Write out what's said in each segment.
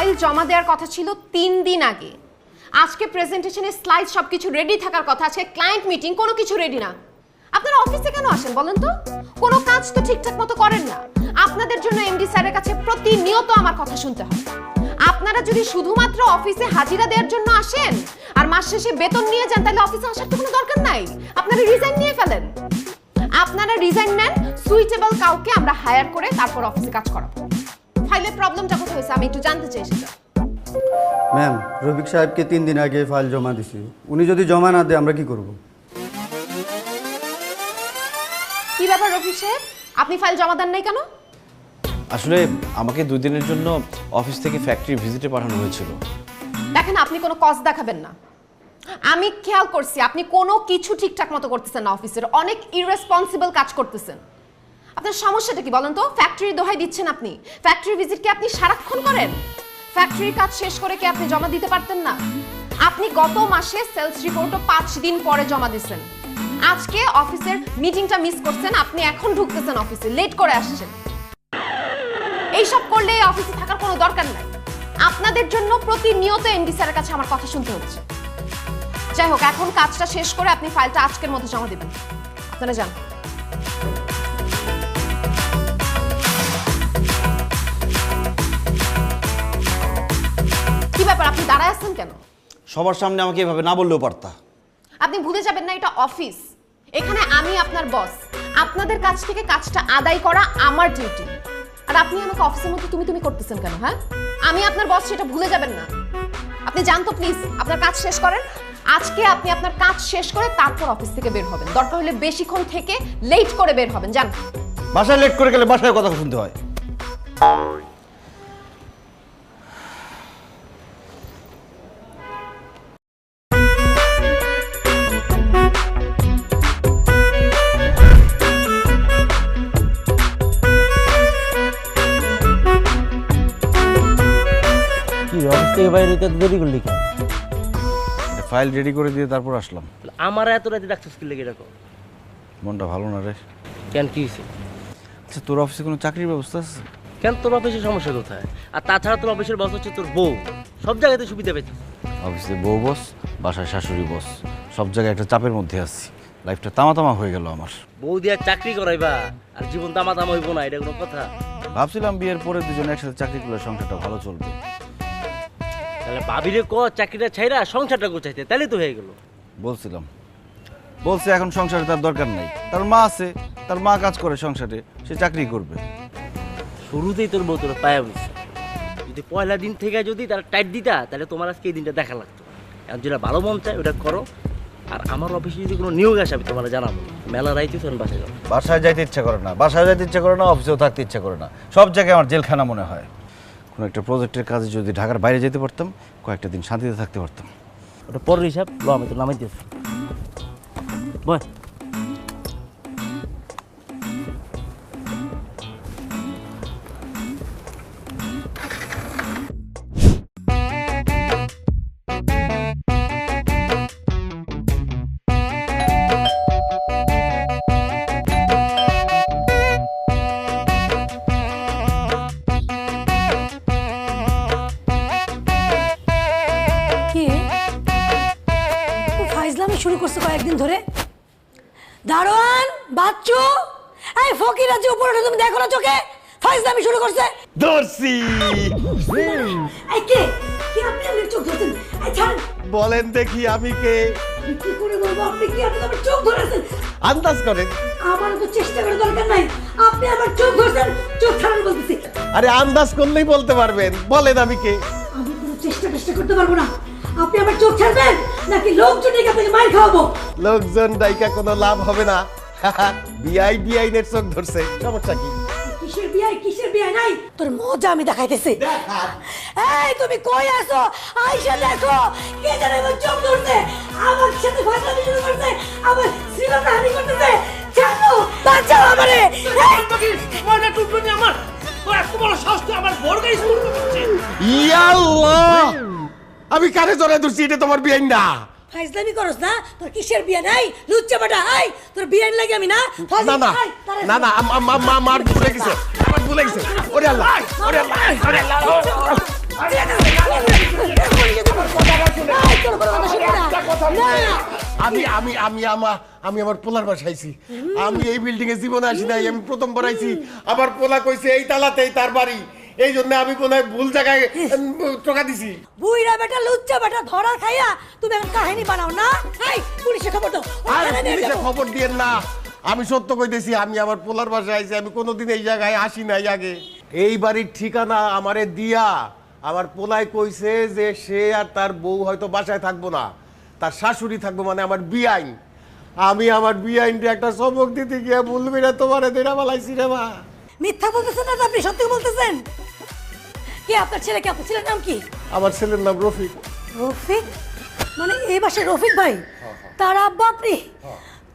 File জমা দেওয়ার কথা ছিল 3 দিন আগে। আজকে প্রেজেন্টেশনের স্লাইড সবকিছু রেডি থাকার কথা, আজকে ক্লায়েন্ট মিটিং, কোনো কিছু রেডি না। আপনারা অফিসে কেন আসেন বলেন তো? কোনো কাজ তো ঠিকঠাক মতো করেন না। আপনাদের জন্য এমডি স্যারের কাছে প্রতিনিয়ত আমার কথা শুনতে হয়। আপনারা যদি শুধুমাত্র অফিসে হাজিরা দেওয়ার জন্য আসেন আর মাস শেষে বেতন নিয়ে যান, তাহলে অফিসে আসার তো কোনো দরকার নাই। আপনারা রিজাইন নিয়ে ফেলেন। আপনারা রিজাইন নেন, সুইটেবল কাউকে আমরা হায়ার করে তারপর অফিসে কাজ করাবো। ফাইলের প্রবলেমটা কোথায় হয়েছে আমি একটু জানতে চাই সেটা। ম্যাম, রফিক সাহেবকে 3 দিন আগে ফাইল জমা দিছি। উনি যদি জমা না দেয় আমরা কি করব? কি ব্যাপার রফিক সাহেব, আপনি ফাইল জমা দেন নাই কেন? আসলে আমাকে 2 দিনের জন্য অফিস থেকে ফ্যাক্টরি ভিজিটে পাঠানো হয়েছিল। দেখেন, আপনি কোনো কজ দেখাবেন না। আমি খেয়াল করছি আপনি কোনো কিছু ঠিকঠাক মতো করতেছেন না, অফিসের অনেক ইররেসপন্সিবল কাজ করতেছেন। আপনার সমস্যাটা কি বলেন তো? ফ্যাক্টরির দোহাই দিচ্ছেন আপনি। ফ্যাক্টরি ভিজিট কি আপনি সারাক্ষণ করেন? ফ্যাক্টরির কাজ শেষ করে কি আপনি জমা দিতে পারতেন না? আপনি গত মাসে সেলস রিপোর্টও 5 দিন পরে জমা দিচ্ছেন। আজকে অফিসের মিটিংটা মিস করছেন, আপনি এখন ঢুকতেছেন অফিসে, লেট করে আসছেন। এইসব করলে অফিসে থাকার কোনো দরকার নাই। আপনাদের জন্য প্রতিনিয়ত এমডি স্যারের কাছে আমার কথা শুনতে হচ্ছে। যাই হোক, এখন কাজটা শেষ করে আপনি ফাইলটা আজকের মধ্যে জমা দিবেন। আপনারা যান। কি ব্যাপার, আপনি দাঁড়ায় আছেন কেন? সবার সামনে আমাকে এভাবে না বললেও পারতা। আপনি ভুলে যাবেন না এটা অফিস। এখানে আমি আপনার বস। আপনাদের কাছ থেকে কাজটা আদায় করা আমার ডিউটি। আর আপনি আমাকে অফিসের মধ্যে তুমি করতেছেন কেন? হ্যাঁ, আমি আপনার বস, সেটা ভুলে যাবেন না। আপনি যান তো প্লিজ, আপনার কাজ শেষ করেন। আজকে আপনি আপনার কাজ শেষ করে তারপর অফিস থেকে বের হবেন। দরকার হলে বেশিক্ষণ থেকে লেট করে বের হবেন। যান। বাসায় লেট করে গেলে বাসায় কথা শুনতে হয়। অফিস থেকে বাইরে হইতে এত দেরি করলি কেন? ফাইল রেডি করে দিয়ে তারপর আসলাম। আমার এত রাতে ডাকছিস কি লেগে এরকম? মনটা ভালো না রে। কেন, কি হয়েছে? আচ্ছা, তোর অফিসে কোনো চাকরির ব্যবস্থা আছে? কেন, তোর অফিসের সমস্যা কোথায়? আর তাছাড়া তোর অফিসের বস হচ্ছে তোর বউ। সব জায়গাতে সুবিধা পেতিস। অফিসে বউ বস, বাসায় শাশুড়ি বস, সব জায়গায় একটা চাপের মধ্যে আছি। লাইফটা তামা হয়ে গেল আমার। বউ দিয়ে চাকরি করাইবা আর জীবন তামা হইব না, এটা কোনো কথা? ভাবছিলাম বিয়ের পরে দুজনে একসাথে চাকরি করলে সংসারটা ভালো চলবে। তাহলে ভাবিরে ক চাকরিটা ছাইরা সংসারটা গোছাইতে, তাহলে তো হয়ে গেল। বলছে এখন সংসারে তার দরকার নাই। তার মা আছে, তার মা কাজ করে সংসারে, সে চাকরি করবে। শুরুতেই তোর বউ তোর পায়া বুঝছে। যদি পয়লা দিন থেকে যদি তারা টাইট দিতা, তাহলে তোমার আজকে এই দিনটা দেখা লাগতো। এখন যেটা ভালো মন চায় ওটা করো। আর আমার অফিসে যদি কোনো নিয়োগ আসে আমি তোমার জানাবো। মেলা রাইতে তখন বাসায় যাবো। বাসায় যাইতে ইচ্ছা করে না, অফিসেও থাকতে ইচ্ছা করে না। সব জায়গায় আমার জেলখানা মনে হয়। কোনো একটা প্রজেক্টের কাজে যদি ঢাকার বাইরে যেতে পারতাম, কয়েকটা দিন শান্তিতে থাকতে পারতাম। ওটা পরের হিসাব, লো আমি তো নামাই দিয়েছি। বল। শুরু করছে কয়েকদিন ধরে। দারোয়ান বাচ্চু, এই ফকির আছে উপরে, তুমি দেখো না চোখে? ফাইজলামি শুরু করছে। ধরছি। এই কে কি আপনি আমার চোখ ধরছেন? এই ছাড়েন। বলেন দেখি আমি কে? কি করে বলবো আপনি কি আপনি আমার চোখ ধরেছেন? আন্দাজ করেন। আমার তো চেষ্টা করে দরকার নাই, আপনি আমার চোখ ধরছেন। চোখ ছাড়েন বলতেছি। আরে আন্দাজ করলেই বলতে পারবেন। বলেন আমি কে? আমি কোনো চেষ্টা করতে পারবো না। আপনি আমার চোখ ছাড়বেন নাকি লোকজন এখান থেকে মার খাওয়াবো? লোকজন ডাইকা কোনো লাভ হবে না। বিআই নের চোখ ধরছে, সমস্যা কি? কিসের বিআই নাই? তোর মজা আমি দেখাইতেছি। এই তুমি কই আছো? আইসা দেখো কে জানে আমার চোখ ধরছে, আমার সাথে ফাজলামি শুরু করছে, আমার শ্রীলঙ্কা হানি করতেছে। ছাড়ো, বাঁচাও আমারে। এই তোকে ময়না টুকরো আমার তো এত বড় সাহস, তুই আমার বড় গাড়ি শুরু করছিস? ইয়া আল্লাহ, আমি কানে জড়ায় ধরছি, এটা তোমার বিআই না। ফাজলামি করছ না? তোর কিসের বিয়ে নাই? লুচ্চা বেটা, আই তোর বিয়ে লাগে আমি না? না না না না, আমার ভুলে গেছে। ওরে আল্লাহ, ওরে আল্লাহ, ওরে আল্লাহ। আমি আমার পোলার বাসায় আইছি। আমি এই বিল্ডিং এ জীবনে আসি নাই, আমি প্রথমবার আইছি। আমার পোলা কইছে এই তালাতেই তার বাড়ি, এই জন্য আমি কোনো ভুল জায়গায় টোকা দিছি। বুইরা বেটা লুচ্চা বেটা ধরা খাইয়া তুমি এখন কাহিনী বানাও না। এই পুলিশে খবর দাও। আর পুলিশে খবর দিয়েন না, আমি সত্য কইতেছি। আমি আমার পোলার বাসায় আইছি, আমি কোনোদিন এই জায়গায় আসি নাই আগে। এই বাড়ির ঠিকানা আমারে দিয়া আমার পোলায় কইছে যে সে আর তার বউ হয়তো বাসায় থাকবো না, তার শাশুড়ি থাকবো, মানে আমার বিআইন। আমি আমার বিআইনটা একটা চমক দিতে গিয়ে বলবি না তোমারে দেরা বালাইছি রে মা। মিথ্যা বলতেছেন না তো আপনি সত্যি বলতেছেন? কি আপনার ছেলে, কি আপনার ছেলের নাম কি? আমার ছেলের নাম রফিক। রফিক? মানে এই বাসায় রফিক ভাই তার আব্বা আপনি?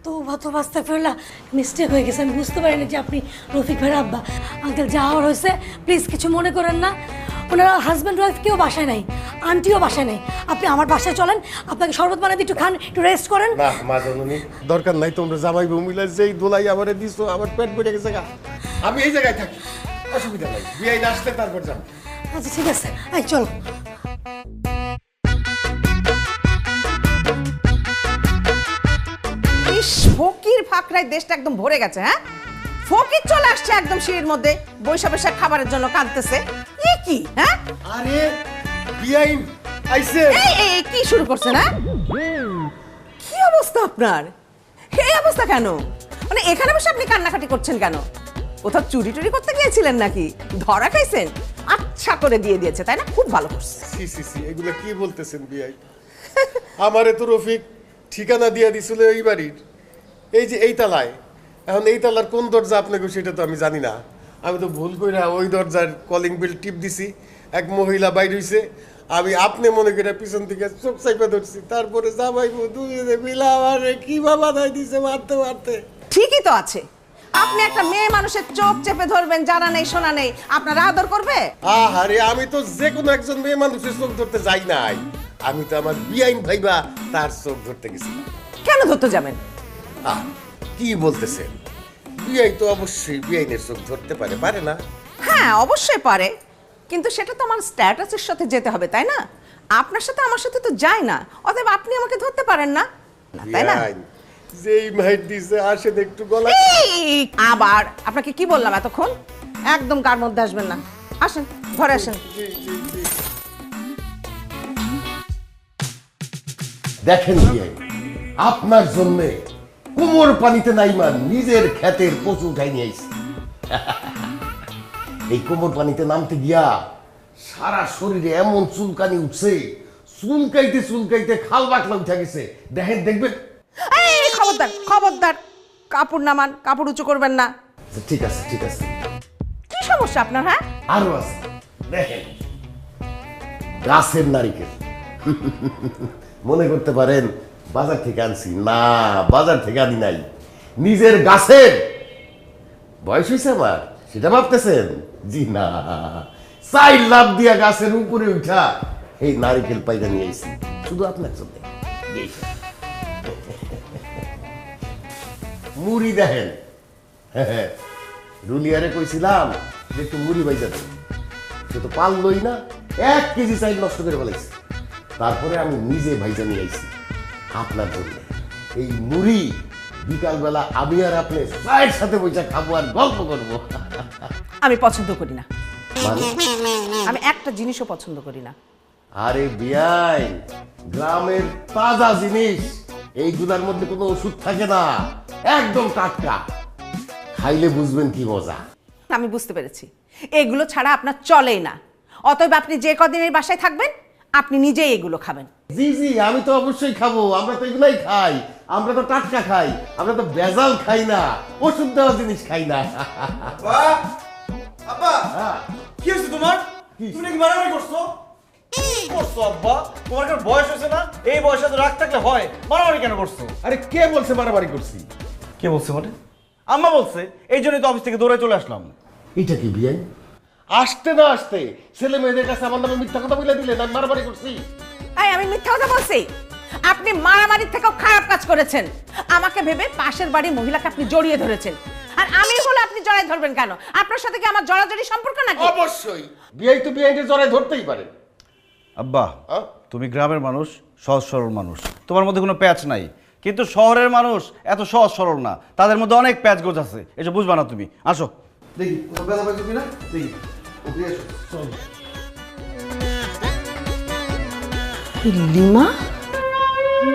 তো বাস্তা ফেরলা, মিস্টেক হয়ে গেছে, আমি বুঝতে পারিনি যে আপনি রফিক ভাইয়ের আব্বা। আঙ্কেল যা হওয়ার হয়েছে প্লিজ কিছু মনে করেন না। ওনারা হাজব্যান্ড ওয়াইফ কেউ বাসায় নাই, আন্টিও বাসায় নেই। আপনি আমার বাসায় চলেন, আপনাকে শরবত বানাতে একটু খান, একটু রেস্ট করেন। না মা জননী, দরকার নাই, তোমরা জামাই বউ মিলে যেই দোলাই আমারে দিছো, আমার পেট বেড়ে গেছে গা। আমি এই জায়গায় থাকি, অসুবিধা নাই, বিআইন আসলে তারপর যাবো। আচ্ছা ঠিক আছে, আই চলো। ইস, ফকির ফাকরায় দেশটা একদম ভরে গেছে। হ্যাঁ, ফকির চলে আসছে একদম সিঁড়ির মধ্যে, বৈশা বৈশা খাবারের জন্য কাঁদতেছে। এ কি? হ্যাঁ, আরে বিআইন আইছে। এই কি শুরু করছেন? হ্যাঁ, কি অবস্থা আপনার? এই অবস্থা কেন? মানে এখানে বসে আপনি কান্নাকাটি করছেন কেন? কোথাও চুরি টুরি করতে গিয়েছিলেন নাকি? ধরা খাইছেন? আচ্ছা করে দিয়ে দিয়েছে, তাই না? খুব ভালো করছে। সি সি সি, এগুলো কি বলতেছেন বিআইন? আমারে তো রফিক ঠিকানা দিয়ে দিছিল এই বাড়ির, এই যে এই তালায়। এখন এই তালার কোন দরজা আপনাকে সেটা তো আমি জানি না। আমি তো ভুল কইরা ওই দরজার কলিং বেল টিপ দিছি, এক মহিলা বাইর হইছে। আমি আপনি মনে করে পিছন থেকে চোখ চাইপা ধরছি, তারপরে জামাই বউ দুজনে মিলা আমারে কি বাবা দাই দিছে মারতে মারতে। ঠিকই তো আছে, আপনি একটা মেয়ে মানুষের চোখ চেপে ধরবেন, জানা নেই শোনা নেই, আপনারা আদর করবে? আরে আমি তো যে কোনো একজন মেয়ে মানুষের চোখ ধরতে যাই নাই, আমি তো আমার বিআইন ভাইবা তার চোখ ধরতে গেছি। কেন ধরতে যাবেন? কি বলতেছেন? বিআই তো অবশ্যই বিআইনের চোখ ধরতে পারে, পারে না? হ্যাঁ অবশ্যই পারে, কিন্তু সেটা তো আমার স্ট্যাটাসের সাথে যেতে হবে, তাই না? আপনার সাথে আমার সাথে তো যায় না, অতএব আপনি আমাকে ধরতে পারেন না, তাই না? বিআইন যেই মাইট দিছে আসেন একটু গলা। এই, আবার আপনাকে কি বললাম এতক্ষণ? একদম কার মধ্যে আসবেন না, আসেন ঘরে আসেন। দেখেন বিআই, আপনার জন্য কোমর পানিতে নাইমান নিজের ক্ষেতের কচু উঠাই নিয়ে আইছি। এই কোমর পানিতে নামতে গিয়া সারা শরীরে এমন চুলকানি উঠছে, চুলকাইতে চুলকাইতে খাল বাকলা উঠে গেছে। দেখেন, দেখবেন। এই খবরদার খবরদার, কাপড় নামান, কাপড় উঁচু করবেন না। ঠিক আছে ঠিক আছে। কি সমস্যা আপনার? হ্যাঁ, আরো আছে, দেখেন, গাছের নারিকেল। মনে করতে পারেন বাজার থেকে আনছি, না বাজার থেকে আনি নাই, নিজের গাছের। বয়স হয়েছে আমার, সেটা ভাবতেছেন? জি না, 4 লাখ দিয়া গাছের উপরে উঠা এই নারিকেল পাইরা নিয়ে আইছি শুধু আপনার জন্য। মুড়ি দেখেন, রুলিয়ারে কইছিলাম যে একটু মুড়ি বাইজা দেন, সে তো পারলই না, 1 কেজি চাইল নষ্ট করে ফেলাইছে। তারপরে আমি নিজে ভাইজা নিয়ে আইছি আপনার জন্য। এই মুড়ি বিকালবেলা আমি আর আপনি চায়ের সাথে বসে খাবো আর গল্প করবো। আমি পছন্দ করি না, মানে? আমি একটা জিনিসও পছন্দ করি না। আরে বিয়াই, গ্রামের তাজা জিনিস, এইগুলার মধ্যে কোনো ওষুধ থাকে না, একদম টাটকা, খাইলে বুঝবেন কি মজা। আমি বুঝতে পেরেছি, এগুলো ছাড়া আপনার চলেই না, অতএব আপনি যে কদিন এই বাসায় থাকবেন আপনি নিজেই এগুলো খাবেন। জি জি, আমি তো অবশ্যই খাবো, আমরা তো এগুলাই খাই, আমরা তো টাটকা খাই, আমরা তো ভেজাল খাই না, ওষুধ দেওয়া জিনিস খাই না। আব্বা, হ্যাঁ। কি হয়েছে তোমার? কি? তুমি নাকি মারামারি করছো? কি করছো আব্বা? তোমার কি বয়স হয়েছে না? এই বয়সে তো রাগ থাকলে হয়, মারামারি কেন করছো? আরে কে বলছে মারামারি করছি? কে বলছে মানে? আম্মা বলছে, এই জন্যই তো অফিস থেকে দৌড়ে চলে আসলাম। এটা কি বিয়াই? আসতে না আসতে ছেলে মেয়েদের কাছে আমার নামে মিথ্যা কথা বলে দিলেন আমি মারামারি করছি? এই, আমি মিথ্যা কথা বলছি? আপনি মারামারির থেকেও খারাপ কাজ করেছেন। আমাকে ভেবে পাশের বাড়ির মহিলাকে আপনি জড়িয়ে ধরেছেন, আর আমি হলে আপনি জড়াই ধরবেন কেন? আপনার সাথে কি আমার জড়াজড়ি সম্পর্ক নাকি? অবশ্যই বিয়াই তো বিয়াইনের জড়ায় ধরতেই পারে। আব্বা হ্যাঁ? তুমি গ্রামের মানুষ, সহজ সরল মানুষ, তোমার মধ্যে কোনো প্যাচ নাই। কিন্তু শহরের মানুষ এত সহজ সরল না, তাদের মধ্যে অনেক প্যাচ গোছ আছে, এসব বুঝবা না তুমি। আসো দেখি কোনো ব্যথা পাইছো কিনা দেখি। ওকে, এসো। চল। লিমা,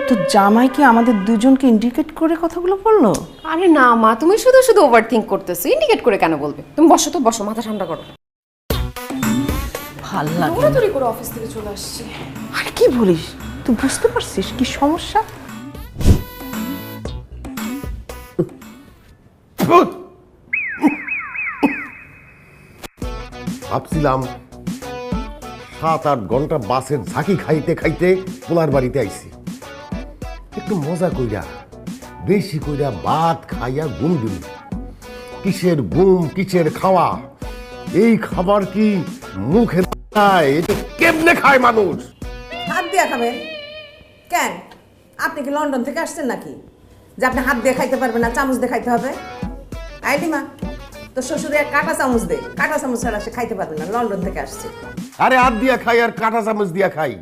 তো জামাই কি আমাদের দুজনকে ইন্ডিকেট করে কথাগুলো বললো? আরে না মা, তুমি শুধু শুধু ওভার থিঙ্ক করতেছো। ইন্ডিকেট করে কেন বলবে? তুমি বসো তো, বসো, মাথা ঠান্ডা করো। ভাল লাগে। দৌড়াদৌড়ি করে অফিস থেকে চলে আসছি। আরে কি বলিস? তুই বুঝতে পারছিস কি সমস্যা? ভাবছিলাম 7-8 ঘন্টা বাসের ঝাঁকি খাইতে খাইতে পোলার বাড়িতে আইছি, একটু মজা কইরা বেশি কইরা ভাত খাইয়া ঘুম দিল। কিসের ঘুম কিসের খাওয়া, এই খাবার কি মুখে খায়? এটা কেমনে খায় মানুষ? হাত দিয়ে খাবেন কেন? আপনি কি লন্ডন থেকে আসছেন নাকি যে আপনি হাত দিয়ে খাইতে পারবেন না, চামচ দিয়ে খাইতে হবে? আই লিমা, তো শ্বশুরে কাঁটা চামচ দে, কাঁটা চামচ ছাড়া সে খাইতে পারবে না, লন্ডন থেকে আসছে। আরে হাত দিয়া খাই আর কাঁটা চামচ দিয়া খাই,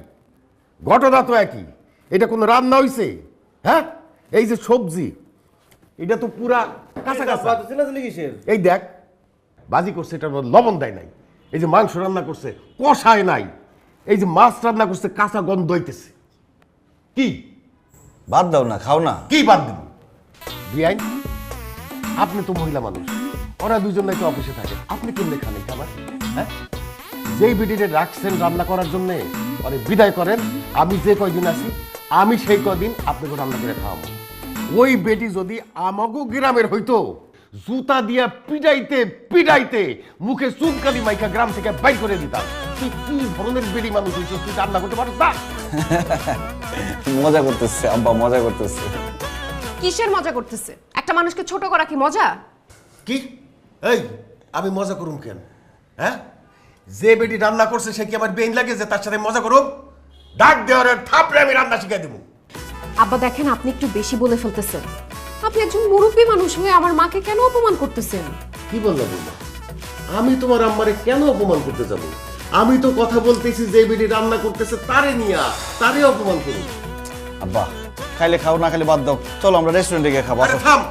ঘটনা তো একই। এটা কোনো রান্না হইছে? হ্যাঁ, এই যে সবজি, এটা তো পুরা কাঁচা কাঁচা। এই দেখ, বাজি করছে, এটা লবণ দেয় নাই। এই যে মাংস রান্না করছে কষায় নাই। এই যে মাছ রান্না করছে কাঁচা গন্ধ হইতেছে। কি বাদ দাও না, খাও না। কি বাদ দিব? বিআইন, আপনি তো মহিলা মানুষ, ওরা দুজন নাকি অফিসে থাকে, আপনি কেমনে খান এই খাবার? হ্যাঁ, যেই বিডিতে রাখছেন রান্না করার জন্য মানে বিদায় করেন। আমি যে কয়দিন আছি আমি সেই কয়দিন আপনাকে রান্না করে খাওয়াবো। ওই বেটি যদি আমাগো গ্রামের হইতো, জুতা দিয়া পিটাইতে পিটাইতে মুখে চুনকালি মাইকা গ্রাম থেকে বাইর করে দিতাম। তুই কি ধরনের বেটি মানুষ হইছিস, তুই রান্না করতে পারছ না? মজা করতেছে আব্বা, মজা করতেছে। কিসের মজা করতেছে? একটা মানুষকে ছোট করা কি মজা? কি এই আমি মজা করুম কেন? হ্যাঁ, যে বেটি রান্না করছে সে কি আমার বেইন লাগে যে তার সাথে মজা করুম? ডাক দেওয়ার থাপড়ে আমি রান্না শিখাই দেবো। আব্বা দেখেন, আপনি একটু বেশি বলে ফেলতেছেন। আপনি একজন মুরব্বী মানুষ হয়ে আমার মাকে কেন অপমান করতেছেন? কি বললাম বললাম, আমি তোমার আম্মারে কেন অপমান করতে যাব? আমি তো কথা বলতেছি যে বেটি রান্না করতেছে তারে নিয়া, তারে অপমান করুন। আব্বা খাইলে খাও, না খাইলে বাদ দাও। চলো আমরা রেস্টুরেন্টে গিয়ে খাবো। আরে থাম,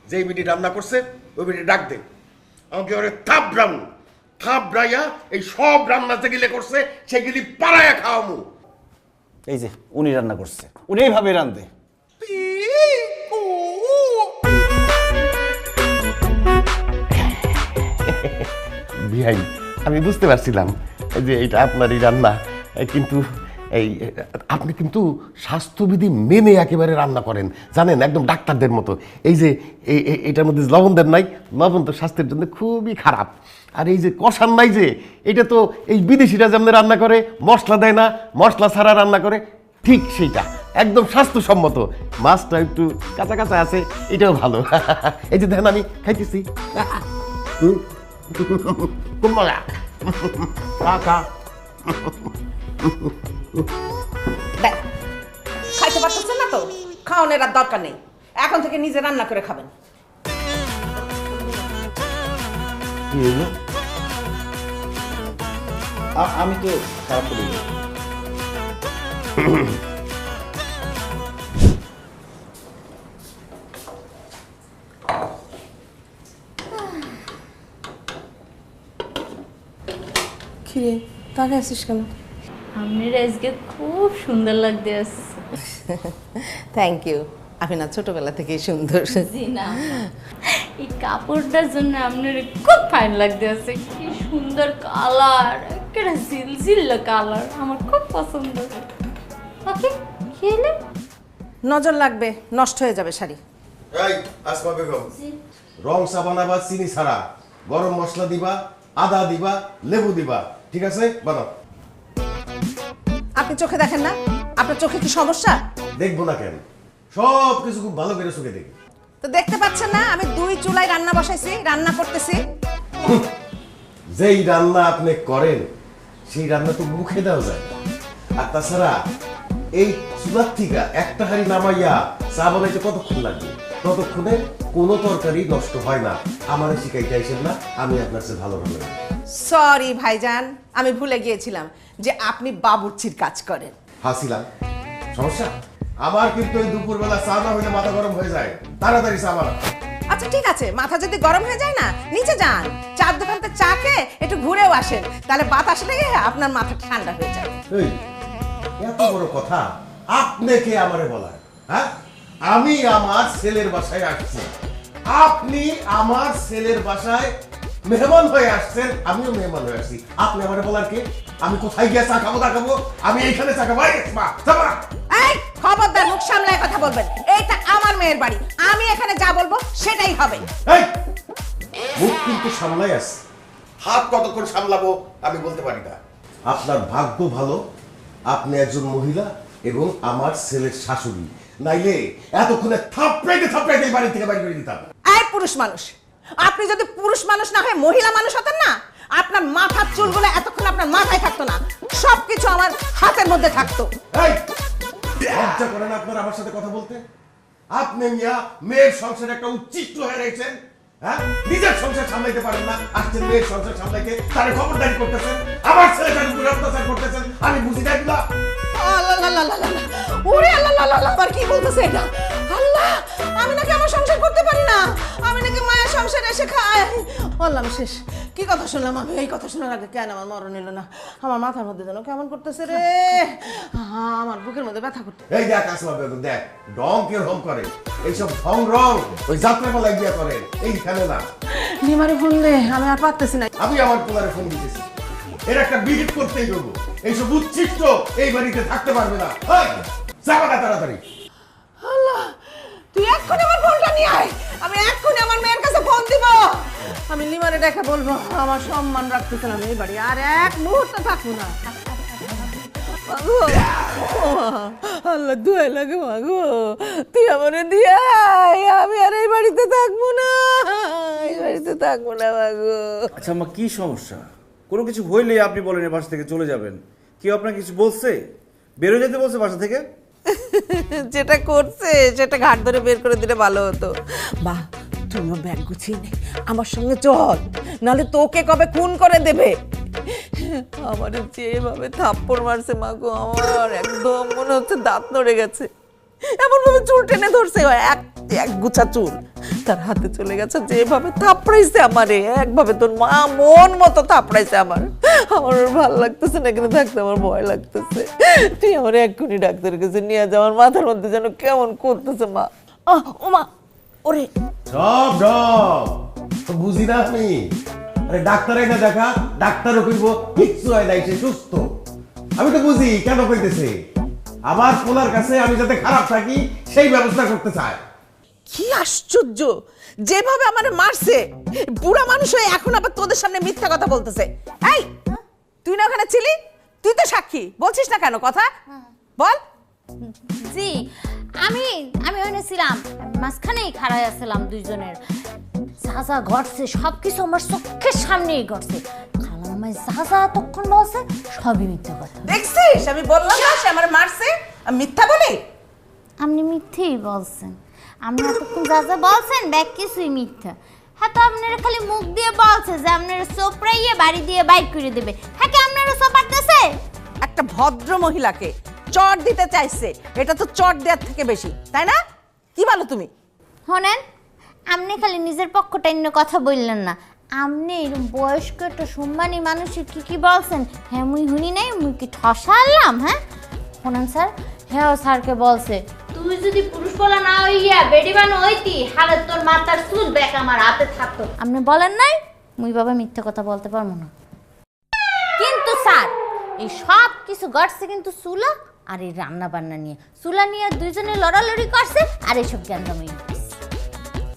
যে বেটি রান্না করছে ওই বেটি ডাক দে, আমাকে ওরে থাপড়াইয়া এই সব রান্না যেগুলি করছে সেগুলি পাড়াইয়া খাওয়ামু। এই যে উনি রান্না করছে, উনি এইভাবে রান্ধে। বিহাই, আমি বুঝতে পারছিলাম যে এটা আপনারই রান্না, কিন্তু এই আপনি কিন্তু স্বাস্থ্যবিধি মেনে একেবারে রান্না করেন, জানেন, একদম ডাক্তারদের মতো। এই যে এটার মধ্যে লবণ দেন নাই, লবণ তো স্বাস্থ্যের জন্য খুবই খারাপ। আর এই যে কষান নাই যে, এটা তো এই বিদেশিরা যেমন রান্না করে, মশলা দেয় না, মশলা ছাড়া রান্না করে, ঠিক সেইটা একদম স্বাস্থ্যসম্মত। মাছটা একটু কাঁচা কাঁচা আছে, এটাও ভালো। এই যে দেখেন আমি খাইতেছি, খুব মজা। খা দেখ, খাইতে পারতেছেন না তো, খাওয়ানোর আর দরকার নেই, এখন থেকে নিজে রান্না করে খাবেন। কি হলো? আমি তো খারাপ করি। কিরে তাকে আসিস কেন? আপনার আজকে খুব সুন্দর লাগতে আছে। থ্যাংক ইউ, আপনি না ছোটবেলা থেকেই সুন্দর। জি না, এই কাপড়টার জন্য আপনার খুব ফাইন লাগতে আছে। কি সুন্দর কালার, একটা ঝিলঝিল কালার, আমার খুব পছন্দ। ওকে খেলে নজর লাগবে, নষ্ট হয়ে যাবে শাড়ি। এই আসমা বেগম, রং চা বানাবা চিনি ছাড়া, গরম মশলা দিবা, আদা দিবা, লেবু দিবা, ঠিক আছে? বানাও। আপনি চোখে দেখেন না? আপনার চোখে কি সমস্যা? দেখবো না কেন, সব কিছু খুব ভালো করে চোখে দেখি। তো দেখতে পাচ্ছেন না আমি 2 চুলায় রান্না বসাইছি, রান্না করতেছি। যেই রান্না আপনি করেন সেই রান্না তো মুখে দেওয়া যায়। আর তাছাড়া এই চুলার থেকে একটা হাড়ি নামাইয়া চা বানাইতে কতক্ষণ লাগবে? ততক্ষণে কোনো তরকারি নষ্ট হয় না। আমারে শিখাইতে আইছেন না, আমি আপনার চেয়ে ভালো ভালো। সরি ভাইজান, আমি ভুলে গিয়েছিলাম যে আপনি বাবুর্চির কাজ করেন। হাসিলাম, সমস্যা? আমার কিন্তু এই দুপুরবেলা চা না হইলে মাথা গরম হয়ে যায়। তাড়াতাড়ি চা বানা। আচ্ছা ঠিক আছে, মাথা যদি গরম হয়ে যায় না, নিচে যান, চার দোকানতে চা খেয়ে একটু ঘুরেও আসেন, তাহলে বাতাস লেগে আপনার মাথা ঠান্ডা হয়ে যাবে। এই এত বড় কথা আপনি কে আমারে বলার? হ্যাঁ, আমি আমার ছেলের বাসায় আসছি, আপনি আমার ছেলের বাসায় মেহমান হয়ে আসছেন, আমিও মেহমান হয়ে আসছি। আপনি আমারে বলার কে? আমি কোথায় গিয়ে চা খাবো না খাবো? আমি এইখানে চা খাবো। এই খবরদার, মুখ সামলায় কথা বলবেন। এইটা আমার মেয়ের বাড়ি, আমি এখানে যা বলবো সেটাই হবে। এই মুখ কিন্তু সামলাই আছে, হাত কতক্ষণ সামলাবো আমি বলতে পারি না। আপনার ভাগ্য ভালো, আপনি একজন মহিলা এবং আমার ছেলের শাশুড়ি, নাইলে এতক্ষণে থাপড়াইতে বাড়ি থেকে বাইরে করে দিতাম। এই পুরুষ মানুষ, আপনি যদি পুরুষ মানুষ না হয়ে মহিলা মানুষ হতেন না, আপনার মাথার চুলগুলো এতক্ষণ আপনার মাথায় থাকতো না, সবকিছু আমার হাতের মধ্যে থাকতো। এই লজ্জা করেন আপনার আমার সাথে কথা বলতে? আপনি মিয়া মেয়ের সংসারে একটা উচ্ছিষ্ট হয়ে রয়েছেন। হ্যাঁ, নিজের সংসার সামলাইতে পারেন না, আসছেন মেয়ের সংসার সামলাইতে, তারে খবরদারি করতেছেন, আমার ছেলেটার উপরে অত্যাচার করতেছেন। আমি বুঝি না এগুলা। ওরে আল্লাহ আল্লাহ আল্লাহ, আবার কি বলতেছে এটা? আল্লাহ, আমি নাকি আমার সংসার করতে পারি না, আমি নাকি মায়ের সংসারে এসে খাই। আল্লাহ, আমি শেষ। কি কথা শুনলাম আমি? এই কথা শোনার আগে কেন আমার মরণ এলো না? আমার মাথার মধ্যে যেন কেমন করতেছে রে, আমার বুকের মধ্যে ব্যথা করতে। এই দেখ আসমা বেগম, দেখ ডং কে রং করে, এইসব ঢং রং ওই যাত্রা পালায় গিয়া করেন, এইখানে না। নিমারে ফোন দে, আমি আর পারতেছি না। আমি আমার পোলারে ফোন দিতেছি, এর একটা বিহিত করতেই দেবো। এইসব উচ্ছিষ্ট এই বাড়িতে থাকতে পারবে না। যাবা না তাড়াতাড়ি। আল্লাহ, তুই এক্ষুনি আমার ফোনটা নিয়ে আয়, আমি এক্ষুনি আমার মেয়ের কাছে ফোন দিব। আমি লিমারে ডেকে বলবো আমার সম্মান রাখতেছে না এই বাড়ি, আর এক মুহূর্ত থাকবো না। মাগো, ও মা, আল্লাহ দুয়াই লাগে মাগো, তুই আমারে দিয়ে আয়, আমি আর এই বাড়িতে থাকবো না, এই বাড়িতে থাকবো না মাগো। আচ্ছা আম্মা, কি সমস্যা? কোনো কিছু হইলেই আপনি বলেন এই বাসা থেকে চলে যাবেন। কেউ আপনাকে কিছু বলছে? বেরো যেতে বলছে বাসা থেকে? যেটা করছে সেটা ঘাট ধরে বের করে দিলে ভালো হতো। বাহ, তুমিও ব্যাগ গুছিয়ে নে, আমার সঙ্গে চল, নাহলে তোকে কবে খুন করে দেবে। আমার যেভাবে থাপ্পড় মারছে মাগো, আমার একদম মনে হচ্ছে দাঁত নড়ে গেছে, এমন ভাবে চুল টেনে ধরছে, এক গুছা চুল তার হাতে চলে গেছে। যেভাবে থাপড়াইছে আমারে, একভাবে তোর মা মন মতো থাপড়াইছে আমার ভালো লাগতেছে না, কিন্তু থাকতে আমার ভয় লাগতেছে। তুই আমার এক্ষুনি ডাক্তারের কাছে নিয়ে যা, আমার মাথার মধ্যে যেন কেমন করতেছে মা। ও মা, ওরে সব সব তো বুঝি না আমি। আরে ডাক্তার না দেখা, ডাক্তারও কইব কিচ্ছু হয় নাই, সে সুস্থ। আমি তো বুঝি কেন কইতেছে, আমার পোলার কাছে আমি যাতে খারাপ থাকি সেই ব্যবস্থা করতে চায়। কি আশ্চর্য, যেভাবে আমারে মারছে, বুড়া মানুষ হয়ে এখন আবার তোদের সামনে মিথ্যা কথা বলতেছে। এই, তুই না ওখানে ছিলি, তুই তো সাক্ষী, বলছিস না কেন কথা? বল। জি, আমি ওখানে ছিলাম, মাঝখানেই খাড়াই আসছিলাম দুইজনের। যা যা ঘটছে সবকিছু আমার চোখের সামনেই ঘটছে। খালা মামাই যা যা তখন বলছে সবই মিথ্যা কথা। দেখছিস, আমি বললাম না সে আমারে মারছে, আমি মিথ্যা বলি? আপনি মিথ্যেই বলছেন, আপনি এতক্ষণ যা যা বলছেন ব্যাগ কিছুই মিথ্যা। হ্যাঁ, তো আপনারা খালি মুখ দিয়ে বলছে যে আপনারা চোপড়াইয়ে বাড়ি দিয়ে বাইক করে দেবে। হ্যাঁ, কি আপনারা চোপারতেছে? একটা ভদ্র মহিলাকে চট দিতে চাইছে, এটা তো চট দেওয়ার থেকে বেশি, তাই না? কি বলো তুমি? শোনেন, আপনি খালি নিজের পক্ষটা অন্য কথা বললেন না, আপনি এরকম বয়স্ক একটা সম্মানী মানুষের কি বলছেন, হ্যাঁ মুই শুনি নাই, মুই কি ঠসালাম? হ্যাঁ শোনেন স্যার, হ্যাঁ স্যারকে বলছে তুই যদি পুরুষ বলা না হইয়া বেডিবান হইতি, হালে তোর মাথার চুল ব্যাক আমার হাতে থাকতো। আপনি বলেন নাই মুই বাবা মিথ্যা কথা বলতে পারবো না। কিন্তু স্যার, এই সব কিছু ঘটছে কিন্তু চুলা আর এই রান্না বান্না নিয়ে। চুলা নিয়ে দুইজনে লড়ালড়ি করছে আর এইসব জ্ঞানদামি।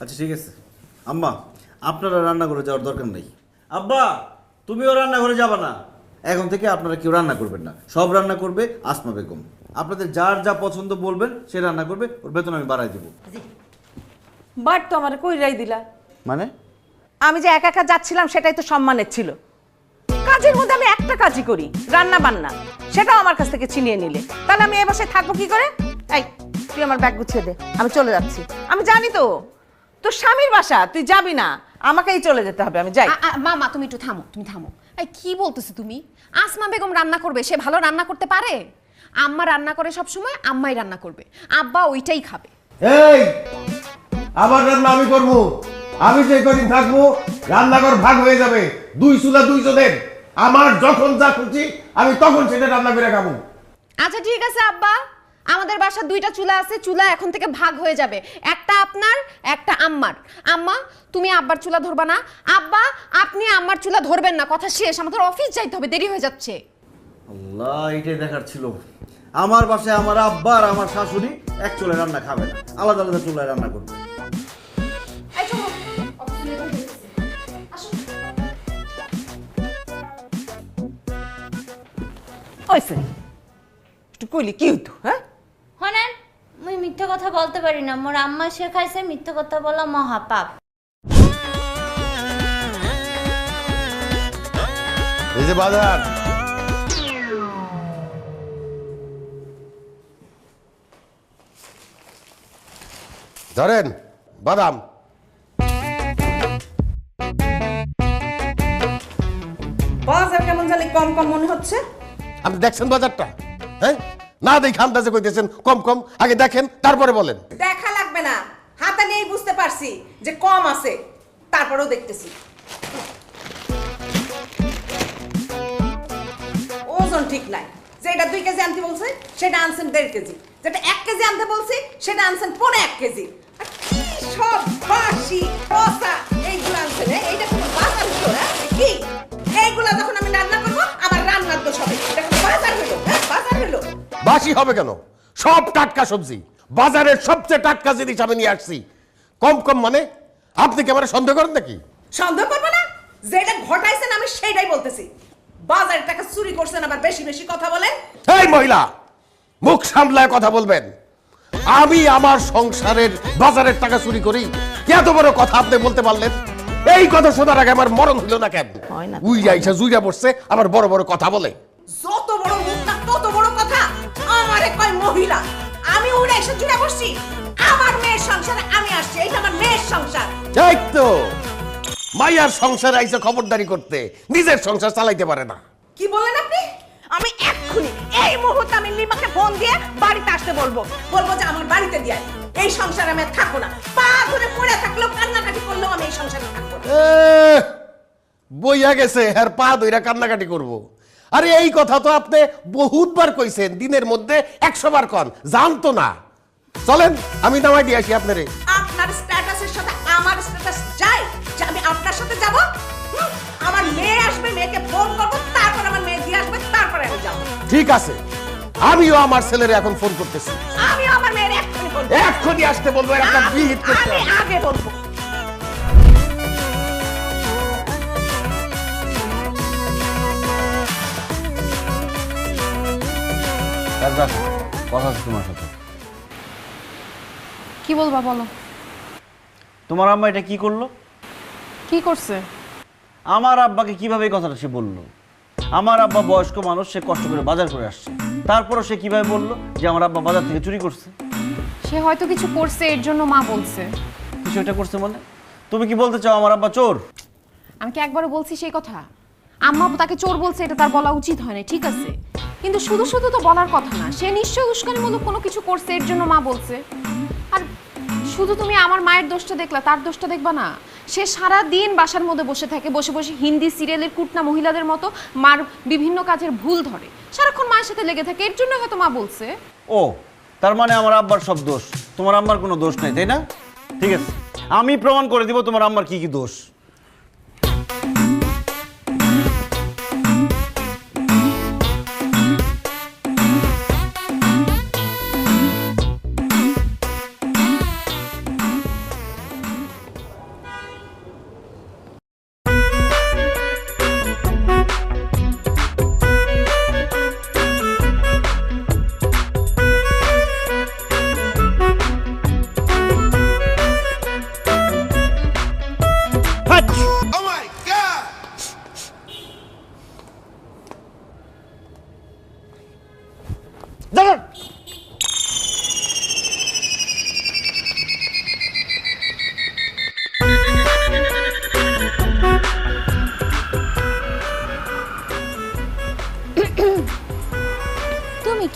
আচ্ছা ঠিক আছে আম্মা, আপনারা রান্না করে যাওয়ার দরকার নেই। আব্বা, তুমিও রান্নাঘরে যাবা না, এখন থেকে আপনারা কেউ রান্না করবেন না, সব রান্না করবে আসমা বেগম। আপনাদের যার যা পছন্দ বলবেন সে রান্না করবে, ওর বেতন আমি বাড়াই দেবো। বাট তো আমার কইরাই দিলা। মানে? আমি যে একা একা যাচ্ছিলাম সেটাই তো সম্মানের ছিল। কাজের মধ্যে আমি একটা কাজই করি, রান্না বান্না, সেটাও আমার কাছ থেকে ছিনিয়ে নিলে, তাহলে আমি এই বাসায় থাকবো কি করে? এই তুই আমার ব্যাগ গুছিয়ে দে, আমি চলে যাচ্ছি। আমি জানি তো তোর স্বামীর বাসা, তুই যাবি না, আমাকেই চলে যেতে হবে, আমি যাই। মা তুমি একটু থামো, তুমি থামো। এই কি বলতেছো তুমি? আসমা বেগম রান্না করবে, সে ভালো রান্না করতে পারে? আম্মা রান্না করে সব সময়, আম্মাই রান্না করবে, আব্বা ওইটাই খাবে। এই আবার রান্না আমি করব, আমি যে কদিন থাকবো রান্নাঘর ভাগ হয়ে যাবে, দুই চুলা দুই জনের। আমার যখন যা খুশি আমি তখন সেটা রান্না করে খাবো। আচ্ছা ঠিক আছে আব্বা, আমাদের বাসার 2টা চুলা আছে, চুলা এখন থেকে ভাগ হয়ে যাবে, একটা আপনার একটা আম্মার। আম্মা তুমি আব্বার চুলা ধরবা না, আব্বা আপনি আম্মার চুলা ধরবেন না, কথা শেষ, আমাদের অফিস যাইতে হবে, দেরি হয়ে যাচ্ছে। আল্লাহ, এটাই দেখার ছিল। আমার বাসায় আমার আব্বা আর আমার শাশুড়ি এক চুলায় রান্না খাবে না, আলাদা আলাদা চুলায় রান্না করবে। এই চলো, অফিসে লেট হয়ে গেছে। আসো। ওইসে একটু কইলি কি হইতো? হ্যাঁ হনেন মুই মিথ্যা কথা বলতে পারি না, মোর আম্মা শেখাইছে মিথ্যা কথা বলা মহাপাপ। এই যে বাজার, ধরেন বাদাম। বাজার কেমন জানি কম কম মনে হচ্ছে। আপনি দেখছেন বাজারটা? হ্যাঁ, না দেখে আন্দাজে কইতেছেন কম কম, আগে দেখেন তারপরে বলেন। দেখা লাগবে না, হাতে নিয়েই বুঝতে পারছি যে কম আছে, তারপরেও দেখতেছি। ওজন ঠিক নাই, যেটা 2 কেজি আনতে বলছে সেটা আনছেন 1.5 কেজি, যেটা 1 কেজি আনতে বলছি সেটা আনছেন 1.5 কেজি। আর কি সব বাসি পচা এইগুলো আনছেন, এইটা কোনো বাজার হলো? কি এইগুলা যখন আমি রান্না করবো আমার রান্নার দোষ হবে, এটা কোনো বাজার হলো? বাজার হলো? বাসি হবে কেন? সব টাটকা সবজি, বাজারের সবচেয়ে টাটকা জিনিস আমি নিয়ে আসছি। কম কম মানে আপনি কি আমার সন্দেহ করেন নাকি? সন্দেহ করবো না, যেটা ঘটাইছেন আমি সেটাই বলতেছি। বাজারের টাকা চুরি করছেন, আবার বেশি বেশি কথা বলেন। এই মহিলা, মুখ সামলায় কথা বলবেন। আমি আমার সংসারের বাজারের টাকা চুরি করি? এত বড় কথা আপনি বলতে পারলেন? এই কথা শোনার আগে আমার মরণ হইল না কেন? হয় না। উইরা ইসা জুইরা পড়ছে, আবার বড় বড় কথা বলে। যত বড় মুখ না তত বড় কথা। আমারে কয় মহিলা, আমি উড়ে এসে জুড়ে বসছি। আমার মেয়ের সংসারে আমি আসছি, এটা আমার মেয়ের সংসার। এই তো মাইয়ার সংসারে আইসা খবরদারি করতে, নিজের সংসার চালাইতে পারে না। কি বললেন আপনি? আমি এক্ষুনি এই মুহূর্তে আমি লিমাকে ফোন দিয়ে বাড়িতে আসতে বলবো, বলবো যে আমার বাড়িতে দিয়ে এই সংসারে আমি আর থাকবো না। পা ধরে পড়ে থাকলেও কান্নাকাটি করলেও আমি এই সংসারে থাকবো না। বইয়া গেছে আর পা ধইরা কান্নাকাটি করব। আরে এই কথা তো আপনি বহুতবার কইছেন, দিনের মধ্যে 100 বার কন, জানতো না। চলেন আমি নামাই দিয়ে আসি আপনারে। আপনার স্ট্যাটাসের সাথে আমার স্ট্যাটাস যায় যে আমি আপনার সাথে যাব? আমার মেয়ে আসবে, মেয়েকে ফোন করবো, তারপর আমার মেয়ে দিয়ে আসবে, তারপরে আমি যাব। ঠিক আছে, আমিও আমার ছেলেরে এখন ফোন করতেছি। আমি আমার মেয়ের এক্ষুনি বলবো, এক্ষুনি আসতে বলবো, একটা বিহিত করতে আমি হবে। আগে বলবো। কথা আছে তোমার সাথে। কি বলবা বলো। তোমার আম্মা এটা কি করলো? কি করছে? আমার আব্বাকে কিভাবে এই কথাটা সে বললো? আমার আব্বা বয়স্ক মানুষ, সে কষ্ট করে বাজার করে আসছে, তারপরও সে কিভাবে বললো যে আমার আব্বা বাজার থেকে চুরি করছে? সে হয়তো কিছু করছে, এর জন্য মা বলছে। কিছু এটা করছে মানে? তুমি কি বলতে চাও আমার আব্বা চোর? আমি কি একবারও বলছি সেই কথা? আম্মা তাকে চোর বলছে, এটা তার বলা উচিত হয় না, ঠিক আছে, কিন্তু শুধু শুধু তো বলার কথা না, সে নিশ্চয়ই উস্কানিমূলক কোনো কিছু করছে, এর জন্য মা বলছে। আর শুধু তুমি আমার মায়ের দোষটা দেখলা, তার দোষটা দেখবা না। সে সারা দিন বাসার মধ্যে বসে থাকে, বসে বসে হিন্দি সিরিয়ালের কুটনা মহিলাদের মতো মার বিভিন্ন কাজের ভুল ধরে, সারাক্ষণ মায়ের সাথে লেগে থাকে, এর জন্য হয়তো মা বলছে। ও, তার মানে আমার আব্বার সব দোষ, তোমার আম্মার কোনো দোষ নাই, তাই না? ঠিক আছে, আমি প্রমাণ করে দিব তোমার আম্মার কি কি দোষ।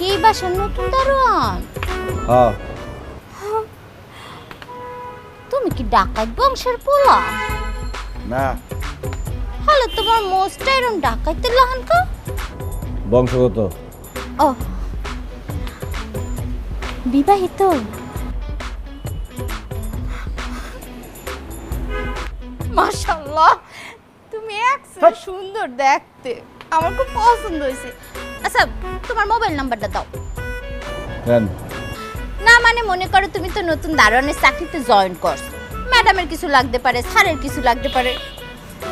কি এই বাসার নতুন দারোয়ান? হ্যাঁ তুমি কি ডাকাত বংশের পোলা? না, হলে তোমার মোস্ট এরম ডাকাইতে লাহানকা? বংশগত। ও বিবাহিত? মাশাআল্লাহ, তুমি একদম সুন্দর দেখতে, আমার খুব পছন্দ হয়েছে। আচ্ছা, তোমার মোবাইল নাম্বারটা দাও। কেন? না মানে মনে করো তুমি তো নতুন দারোয়ানের চাকরিতে জয়েন করছো, ম্যাডামের কিছু লাগতে পারে, স্যারের কিছু লাগতে পারে,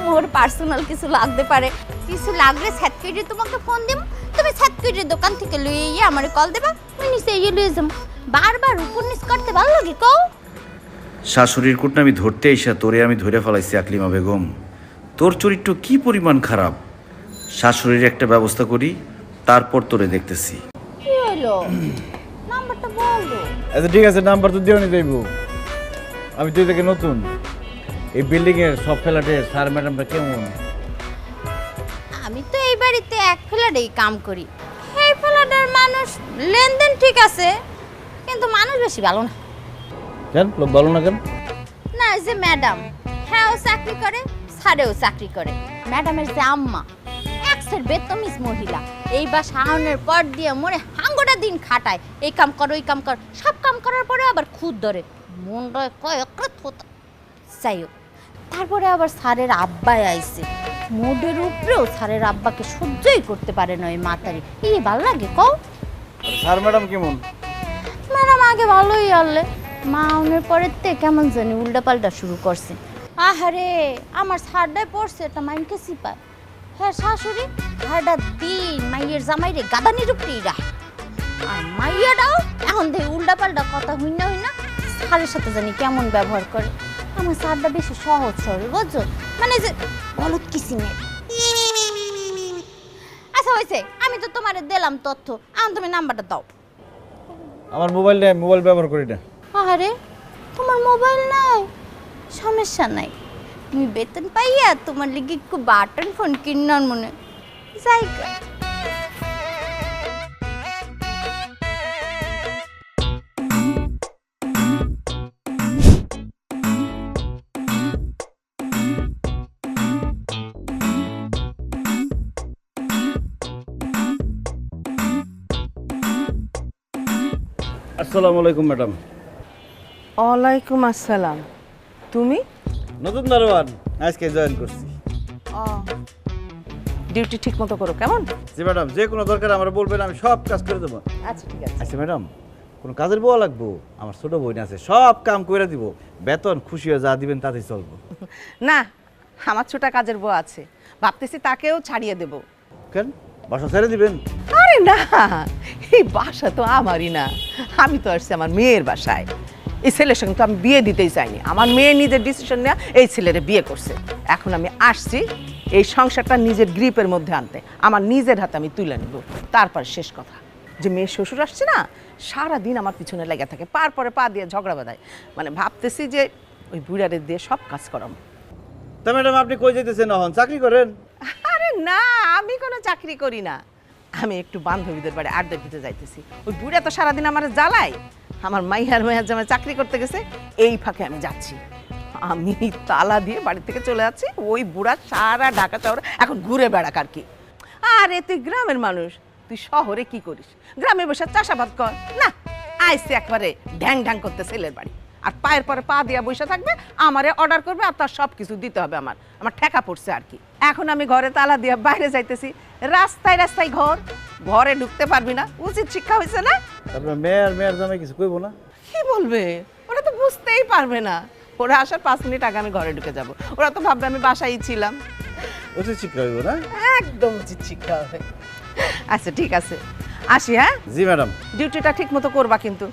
মোর পার্সোনাল কিছু লাগতে পারে, কিছু লাগলে স্যাটকেটে তোমাকে ফোন দিব, তুমি স্যাটকেটের দোকান থেকে লইয়ে গিয়ে আমারে কল দেবা, আমি নিচে গিয়ে লইয়ে যাবো। বারবার উপর নিচ করতে ভালো লাগে কও? শাশুড়ির কুটনা আমি ধরতে এসা তোরে আমি ধরে ফেলাইছি আকলিমা বেগম। তোর চরিত্র কি পরিমাণ খারাপ। শাশুড়ির একটা ব্যবস্থা করি, তারপর তোরে দেখতেছি। কি হলো, নাম্বারটা বলো। আচ্ছা ঠিক আছে, নাম্বার তো দিও নি যাইব। আমি তুই থেকে নতুন, এই বিল্ডিং এর সব ফ্ল্যাটের স্যার ম্যাডামরা কেমন? আমি তো এই বাড়িতে এক ফ্ল্যাটেই কাম করি, এই ফ্ল্যাটের মানুষ লেনদেন ঠিক আছে, কিন্তু মানুষ বেশি ভালো না। কেন লোক ভালো না কেন? না, এই যে ম্যাডাম, হ্যাঁও চাকরি করে, স্যারেও চাকরি করে। ম্যাডামের যে আম্মা এক্সের বেতমিজ মহিলা, এই বা শাহনের পর দিয়ে মনে হাঙ্গোটা দিন খাটায়, এই কাম কর ওই কাম কর, সব কাম করার পরে আবার খুদ ধরে, মনটা কয় চাইও। তারপরে আবার স্যারের আব্বাই আইছে, মোডের উপরেও স্যারের আব্বাকে সহ্যই করতে পারে না ওই মাতারি। এই ভালো লাগে কও? স্যার ম্যাডাম কেমন? ম্যাডাম আগে ভালোই আনলে, মা আউনের পরের তে কেমন জানি উল্টা পাল্টা শুরু করছে। আহারে, আমার ছাড়টাই পড়ছে, এটা মাইনকে সিপায়। হ্যাঁ শাশুড়ি হাড়া দিন মাইয়ের জামাইরে গাদানির উপরেই রাখ, আর মাইয়াটাও এখন দেখে উল্টা পাল্টা কথা হইনা স্যারের সাথে জানি কেমন ব্যবহার করে। আমার স্যারটা বেশি সহজ সরল, বুঝছো, মানে যে বলত কিসিমের। আচ্ছা হয়েছে, আমি তো তোমারে দিলাম তথ্য, এখন তুমি নাম্বারটা দাও। আমার মোবাইল নেই, মোবাইল ব্যবহার করি না। আরে তোমার মোবাইল নাই, সমস্যা নাই, তুমি বেতন পাইয়া তোমার লিগে একটু বাটন ফোন কিনার মনে যাই। আসসালামু আলাইকুম ম্যাডাম। ওয়ালাইকুম আসসালাম। তুমি? নতুন দারোয়ান, আজকে জয়েন করছি। ডিউটি ঠিক মতো করো কেমন? জি ম্যাডাম, যে কোনো দরকার আমরা বলবেন, আমি সব কাজ করে দেবো। আচ্ছা ঠিক আছে। আচ্ছা ম্যাডাম, কোনো কাজের বউ লাগবো? আমার ছোট বোন আছে, সব কাম করে দিব, বেতন খুশি হয়ে যা দিবেন তাতেই চলবো। না, আমার ছোটা কাজের বউ আছে, ভাবতেছি তাকেও ছাড়িয়ে দেব। কেন, বাসা ছেড়ে দিবেন? আরে না, এই বাসা তো আমারই না, আমি তো আসছি আমার মেয়ের বাসায়। এই ছেলের সঙ্গে তো আমি বিয়ে দিতেই চাইনি, আমার মেয়ে নিজের ডিসিশন নেওয়া এই ছেলেরে বিয়ে করছে। এখন আমি আসছি এই সংসারটা নিজের গ্রিপের মধ্যে আনতে, আমার নিজের হাতে আমি তুলে নেব। তারপর শেষ কথা, যে মেয়ের শ্বশুর আসছে না, সারাদিন আমার পিছনে লেগে থাকে, পার পরে পা দিয়ে ঝগড়া বাঁধায়। মানে ভাবতেছি যে ওই বুড়ারে দিয়ে সব কাজ করাম। তা ম্যাডাম আপনি কই যেতেছেন এখন? চাকরি করেন? আরে না, আমি কোনো চাকরি করি না, আমি একটু বান্ধবীদের বাড়ি আড্ডা দিতে যাইতেছি। ওই বুড়া তো সারাদিন আমার জ্বালায়, আমার মাইয়ার জামাই চাকরি করতে গেছে, এই ফাঁকে আমি যাচ্ছি। আমি তালা দিয়ে বাড়ি থেকে চলে যাচ্ছি, ওই বুড়া সারা ঢাকা শহরে এখন ঘুরে বেড়াক আর কি। আরে তুই গ্রামের মানুষ, তুই শহরে কি করিস? গ্রামে বসে চাষাবাদ কর না, আইসি একবারে ঢ্যাং ঢ্যাং করতে ছেলের বাড়ি, আর পায়ের পরে পা দিয়া বসে থাকবে, আমারে অর্ডার করবে, আর তার সব কিছু দিতে হবে। আমার ঠেকা পড়ছে আর কি। এখন আমি ঘরে তালা দিয়ে বাইরে যাইতেছি, রাস্তায় রাস্তায় ঘরে ঢুকতে পারবি না, উচিত শিক্ষা হয়েছে না? তারপরে মেয়ের জামাই কিছু কইবো না? কি বলবে, ওরা তো বুঝতেই পারবে না। ওরা আসার 5 মিনিট আগে আমি ঘরে ঢুকে যাব, ওরা তো ভাববে আমি বাসায় ছিলাম। উচিত শিক্ষা হইব না? একদম উচিত শিক্ষা হবে। আচ্ছা ঠিক আছে, আসি। হ্যাঁ জি ম্যাডাম। ডিউটিটা ঠিক মতো করবা কিন্তু।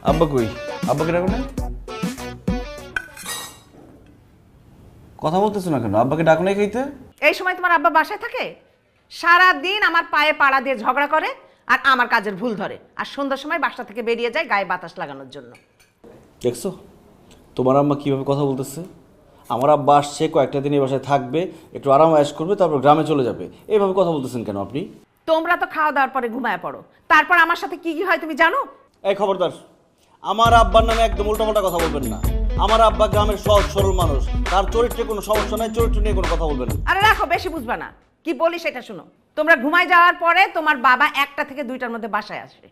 আব্বা কই? আব্বাকে ডাকো না? কথা বলতেছো না কেন? আব্বাকে ডাকো নাই খাইতে? এই সময় তোমার আব্বা বাসায় থাকে? সারা দিন আমার পায়ে পাড়া দিয়ে ঝগড়া করে আর আমার কাজের ভুল ধরে, আর সন্ধ্যার সময় বাসা থেকে বেরিয়ে যায় গায়ে বাতাস লাগানোর জন্য। দেখছো তোমার আম্মা কীভাবে কথা বলতেছে? আমার আব্বা আসছে, কয়েকটা দিন এই বাসায় থাকবে, একটু আরাম আয়েশ করবে, তারপর গ্রামে চলে যাবে। এইভাবে কথা বলতেছেন কেন আপনি? তোমরা তো খাওয়া দাওয়ার পরে ঘুমায় পড়ো, তারপর আমার সাথে কি কি হয় তুমি জানো? এই খবরদার, আমার আব্বার নামে একদম উল্টাপাল্টা কথা বলবেন না। আমার আব্বা গ্রামের সহজ সরল মানুষ, তার চরিত্রে কোনো সমস্যা নাই, চরিত্র নিয়ে কোনো কথা বলবেন না। আরে রাখো, বেশি বুঝবা না, কি বলি সেটা শোনো। তোমরা ঘুমায় যাওয়ার পরে তোমার বাবা 1টা থেকে 2টার মধ্যে বাসায় আসবে,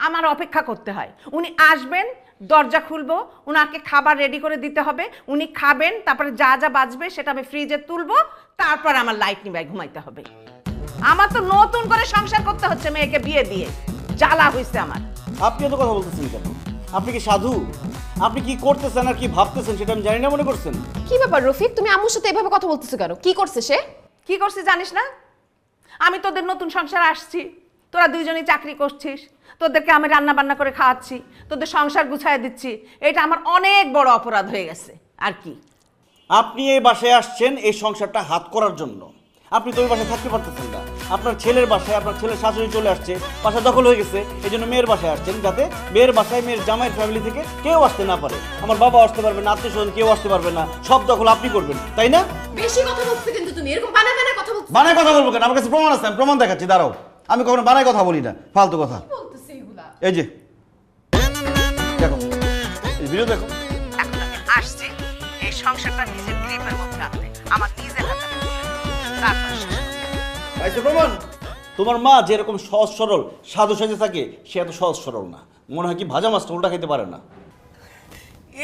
আমার অপেক্ষা করতে হয়। উনি আসবেন, দরজা খুলবো, উনাকে খাবার রেডি করে দিতে হবে, উনি খাবেন, তারপরে যা যা বাজবে সেটা আমি ফ্রিজে তুলবো, তারপর আমার লাইট নিভাই ঘুমাইতে হবে। আমার তো নতুন করে সংসার করতে হচ্ছে মেয়েকে বিয়ে দিয়ে, জ্বালা হয়েছে আমার। আপনি এত কথা বলতেছেন কেন? আপনি কি সাধু? আপনি কি করতেছেন আর কি ভাবতেছেন সেটা আমি জানি না মনে করছেন? কি ব্যাপার রফিক, তুমি আম্মুর সাথে এভাবে কথা বলতেছো কেন? কি করছে সে? কি করছে জানিস না? আমি তোদের নতুন সংসার আসছি, তোরা দুইজনই চাকরি করছিস, তোদেরকে আমি রান্না বান্না করে খাওয়াচ্ছি, তোদের সংসার গুছায় দিচ্ছি, এটা আমার অনেক বড় অপরাধ হয়ে গেছে। আর কি, আপনি এই বাসায় আসছেন এই সংসারটা হাত করার জন্য। আপনি তো ওই বাসায় থাকতে পারতেছেন না। আপনার ছেলের বাসায় আপনার ছেলের শাশুড়ি চলে আসছে, বাসা দখল হয়ে গেছে, এই জন্য মেয়ের বাসায় আসছেন, যাতে মেয়ের বাসায় মেয়ের জামাইয়ের ফ্যামিলি থেকে কেউ আসতে না পারে। আমার বাবা আসতে পারবে না, আত্মীয় স্বজন কেউ আসতে পারবে না, সব দখল আপনি করবেন, তাই না? বেশি কথা বলছো কিন্তু তুমি, এরকম বানায় বানায় কথা বলছো। বানায় কথা বলবো কেন? আমার কাছে প্রমাণ আছে, আমি প্রমাণ দেখাচ্ছি, দাঁড়াও। আমি কখনো বানায় কথা বলি না, ফালতু কথা। বলতেছে এগুলা? এই যে দেখো, এই ভিডিও দেখো। এখন আমি আসছি এই সংসারটা নিজের গ্রিপের মধ্যে আনতে, আমার নিজের হাতে আমি তুলে নেব। তারপর শেষ। পাইছো প্রমাণ? তোমার মা যেরকম সহজ সরল সাধু সাজে থাকে, সে এত সহজ সরল না। মনে হয় কি ভাজা মাছটা উল্টা খেতে পারে না।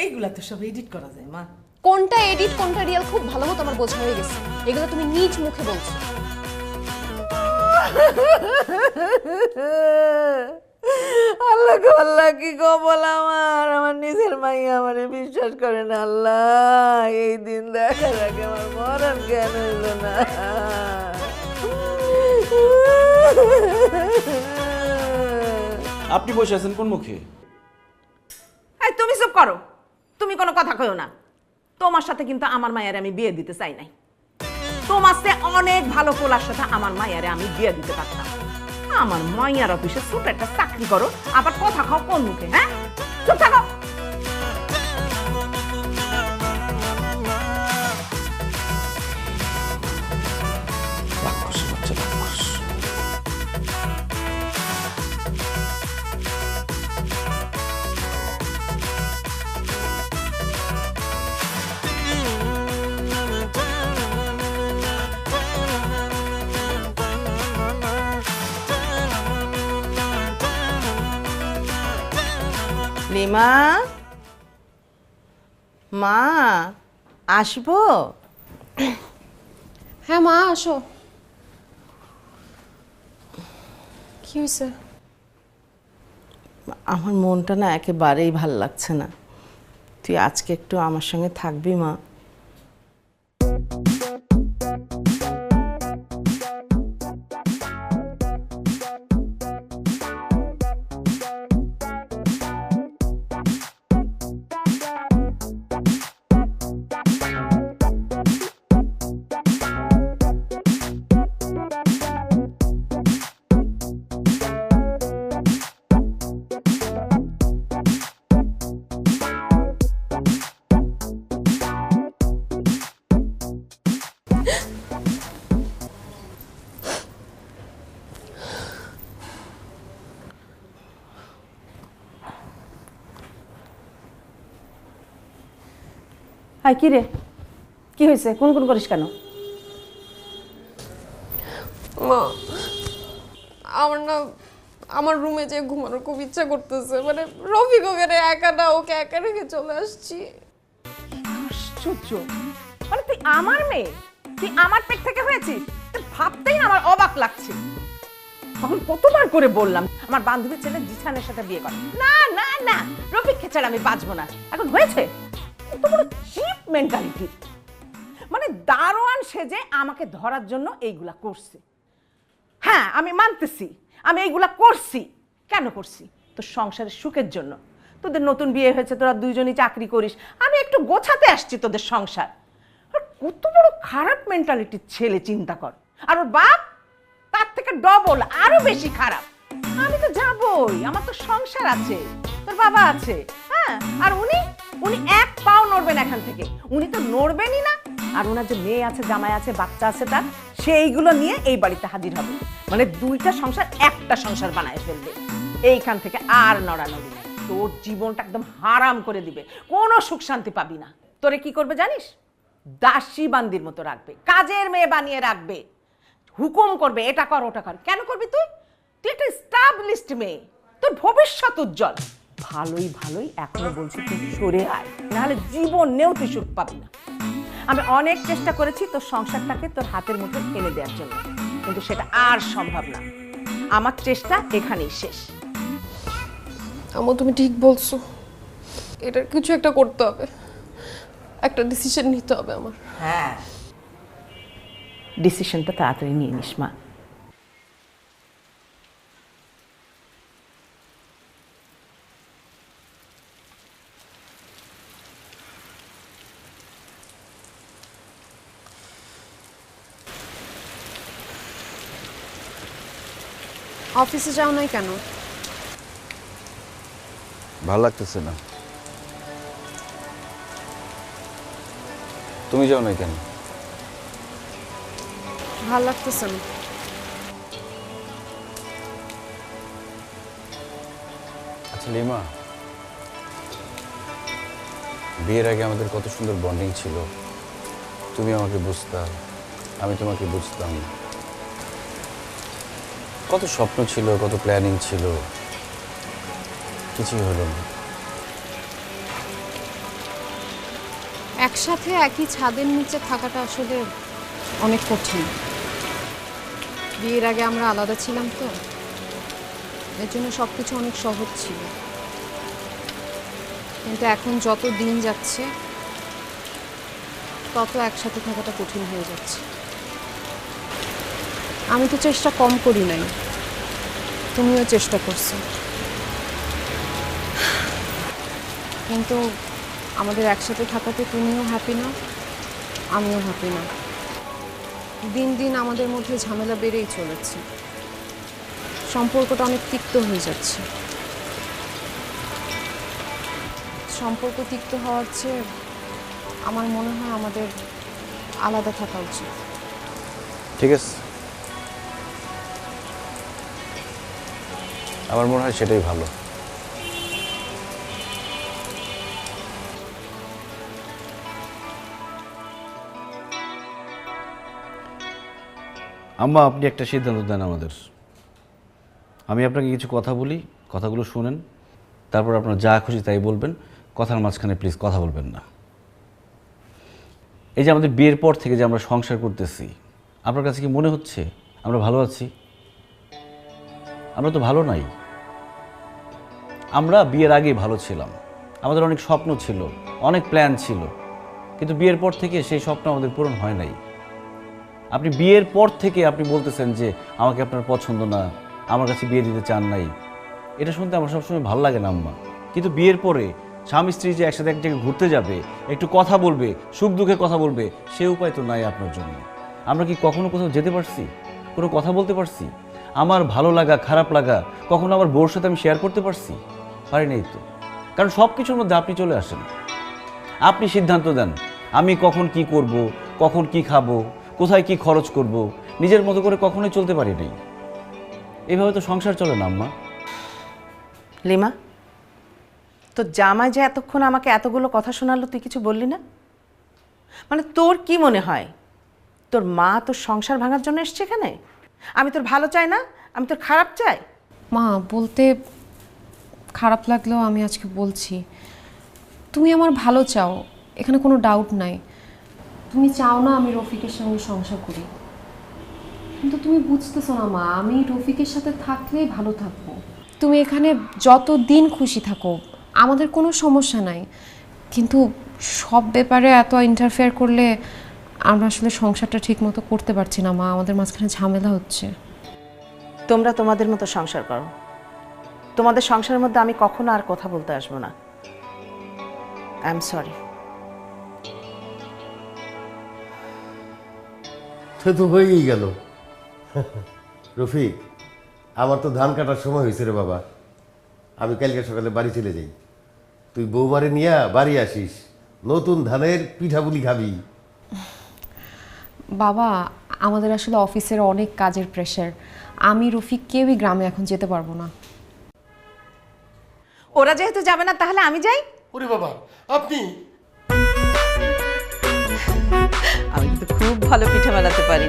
এইগুলা তো সব এডিট করা যায় মা। কোনটা এডিট কোনটা রিয়েল খুব ভালো মতো আমার বোঝা হয়ে গেছে। এগুলো তুমি নিজ মুখে বলছো। আল্লাহ গো আল্লাহ, কি কবল আমার, আমার নিজের মাইয়া আমারে বিশ্বাস করে না। আল্লাহ, এই দিন দেখার আগে আমার মরণ জ্ঞান হইল না। আপনি বসে আছেন কোন মুখে? এই তুমি চুপ করো, তুমি কোনো কথা কইও না। তোমার সাথে কিন্তু আমার মায়ের আমি বিয়ে দিতে চাই নাই। তোমার চেয়ে অনেক ভালো পোলার সাথে আমার মায়ের আমি বিয়ে দিতে পারতাম। আমার মাইয়ার অফিসে ছোট একটা চাকরি করো, আবার কথা খাও কোন মুখে? হ্যাঁ, চুপ থাকো। লিমা, মা আসবো? হ্যাঁ মা, আসো। কি হয়েছে? আমার মনটা না একেবারেই ভাল লাগছে না। তুই আজকে একটু আমার সঙ্গে থাকবি মা? হাই, কি রে, কি হয়েছে? কোন কোন করিস কেন? মা, আমার না আমার রুমে যে ঘুমানোর খুব ইচ্ছা করতেছে। মানে রফিক ওকে একা না, ওকে একা রেখে চলে আসছি। আশ্চর্য, মানে তুই আমার মেয়ে, তুই আমার পেট থেকে হয়েছিস, তুই ভাবতেই না আমার অবাক লাগছে। তখন কতবার করে বললাম আমার বান্ধবীর ছেলে জিসানের সাথে বিয়ে কর। না না না, রফিককে ছাড়া আমি বাঁচবো না। এখন হয়েছে কত বড় চিপ মেন্টালিটি। মানে দারোয়ান সেজে আমাকে ধরার জন্য এইগুলা করছে। হ্যাঁ, আমি মানতেছি আমি এইগুলা করছি। কেন করছি? তোর সংসারের সুখের জন্য। তোদের নতুন বিয়ে হয়েছে, তোরা দুইজনই চাকরি করিস, আমি একটু গোছাতে আসছি তোদের সংসার। কত বড় খারাপ মেন্টালিটির ছেলে চিন্তা কর। আর ওর বাপ তার থেকে ডবল আরো বেশি খারাপ। আমি তো যাবই, আমার তো সংসার আছে, তোর বাবা আছে, হ্যাঁ। আর উনি উনি এক পাও নড়বেন এখান থেকে, উনি তো নড়বেনই না। আর ওনার যে মেয়ে আছে, জামাই আছে, বাচ্চা আছে তার, সেইগুলো নিয়ে এই বাড়িতে হাজির হবে। মানে দুইটা সংসার একটা সংসার বানায় ফেলবে। এইখান থেকে আর নড়ানড়ি নেই, তোর জীবনটা একদম হারাম করে দিবে, কোনো সুখ শান্তি পাবি না। তোরে কি করবে জানিস? দাসী বান্দির মতো রাখবে, কাজের মেয়ে বানিয়ে রাখবে, হুকুম করবে এটা কর ওটা কর। কেন করবি তুই? তুই একটা স্টাবলিশড মেয়ে, তোর ভবিষ্যৎ উজ্জ্বল। ভালোই ভালোই এখনো বলছি তুই সরে আয়, নাহলে জীবনেও তুই সুখ পাবি না। আমি অনেক চেষ্টা করেছি তোর সংসারটাকে তোর হাতের মুঠে এনে দেওয়ার জন্য, কিন্তু সেটা আর সম্ভব না। আমার চেষ্টা এখানেই শেষ। আম্মু তুমি ঠিক বলছো, এটার কিছু একটা করতে হবে, একটা ডিসিশন নিতে হবে আমার। হ্যাঁ, ডিসিশনটা তাড়াতাড়ি নিয়ে নিস মা। অফিসে যাও নাই কেন? ভালো লাগতেছে না। তুমি যাও না কেন? ভাল লাগতেছে না। আচ্ছা লিমা, বিয়ের আগে আমাদের কত সুন্দর বন্ডিং ছিল। তুমি আমাকে বুঝতা, আমি তোমাকে বুঝতাম। কত স্বপ্ন ছিল, কত প্ল্যানিং ছিল, কিছুই হলো না। একসাথে একই ছাদের নিচে থাকাটা আসলে অনেক কঠিন। বিয়ের আগে আমরা আলাদা ছিলাম তো, এর জন্য সবকিছু অনেক সহজ ছিল। কিন্তু এখন যত দিন যাচ্ছে তত একসাথে থাকাটা কঠিন হয়ে যাচ্ছে। আমি তো চেষ্টা কম করি নাই, তুমিও চেষ্টা করছো, কিন্তু আমাদের একসাথে থাকাতে তুমিও হ্যাপি না, আমিও হ্যাপি না। দিন দিন আমাদের মধ্যে ঝামেলা বেড়েই চলেছে, সম্পর্কটা অনেক তিক্ত হয়ে যাচ্ছে। সম্পর্ক তিক্ত হওয়ার চেয়ে আমার মনে হয় আমাদের আলাদা থাকা উচিত। ঠিক আছে, আমার মনে হয় সেটাই ভালো। আম্মা, আপনি একটা সিদ্ধান্ত দেন আমাদের। আমি আপনাকে কিছু কথা বলি, কথাগুলো শুনেন, তারপর আপনার যা খুশি তাই বলবেন। কথার মাঝখানে প্লিজ কথা বলবেন না। এই যে আমাদের বিয়ের পর থেকে যে আমরা সংসার করতেছি, আপনার কাছে কি মনে হচ্ছে আমরা ভালো আছি? আমরা তো ভালো নাই। আমরা বিয়ের আগেই ভালো ছিলাম, আমাদের অনেক স্বপ্ন ছিল, অনেক প্ল্যান ছিল, কিন্তু বিয়ের পর থেকে সেই স্বপ্ন আমাদের পূরণ হয় নাই। আপনি বিয়ের পর থেকে আপনি বলতেছেন যে আমাকে আপনার পছন্দ না, আমার কাছে বিয়ে দিতে চান নাই। এটা শুনতে আমার সবসময় ভালো লাগে না আম্মা, কিন্তু বিয়ের পরে স্বামী স্ত্রী যে একসাথে এক জায়গায় ঘুরতে যাবে, একটু কথা বলবে, সুখ দুঃখে কথা বলবে, সে উপায় তো নাই আপনার জন্য। আমরা কি কখনো কোথাও যেতে পারছি, কোনো কথা বলতে পারছি? আমার ভালো লাগা খারাপ লাগা কখনো আমার বউর সাথে আমি শেয়ার করতে পারছি? পারি নাই তো, কারণ সব কিছুর মধ্যে আপনি চলে আসেন, আপনি সিদ্ধান্ত দেন আমি কখন কি করব, কখন কি খাবো, কোথায় কি খরচ করব, নিজের মতো করে কখনোই চলতে পারি নাই। এভাবে তো সংসার চলে না আম্মা। লিমা, তো জামাই যে এতক্ষণ আমাকে এতগুলো কথা শোনালো, তুই কিছু বললি না? মানে তোর কি মনে হয় তোর মা তোর সংসার ভাঙার জন্য এসছে এখানে? আমি তোর ভালো চাই না, আমি তোর খারাপ চাই? মা, বলতে খারাপ লাগলেও আমি আজকে বলছি, তুমি আমার ভালো চাও, এখানে কোনো ডাউট নাই। তুমি চাও না আমি রফিকের সঙ্গে সংসার করি, কিন্তু তুমি বুঝতেছো না মা, আমি রফিকের সাথে থাকলেই ভালো থাকবো। তুমি এখানে যত দিন খুশি থাকো, আমাদের কোনো সমস্যা নাই, কিন্তু সব ব্যাপারে এত ইন্টারফেয়ার করলে আমরা আসলে সংসারটা ঠিক মতো করতে পারছি না মা, আমাদের মাঝখানে ঝামেলা হচ্ছে। তোমরা তোমাদের মতো সংসার করো, তোমাদের সংসারের মধ্যে আমি কখনো আর কথা বলতে আসবো না। I am sorry. সে তো হয়েই গেল। রফিক, আমার তো ধান কাটার সময় হয়েছে রে বাবা, আমি কালকে সকালে বাড়ি চলে যাই। তুই বৌমারে নিয়ে বাড়ি আসিস, নতুন ধানের পিঠাপুলি খাবি। বাবা, আমাদের আসলে অফিসের অনেক কাজের প্রেশার, আমি রফিক কেউই গ্রামে এখন যেতে পারবো না। ওরা যেহেতু যাবে না তাহলে আমি যাই। ওরে বাবা, আপনি? আমি কিন্তু খুব ভালো পিঠা বানাতে পারি।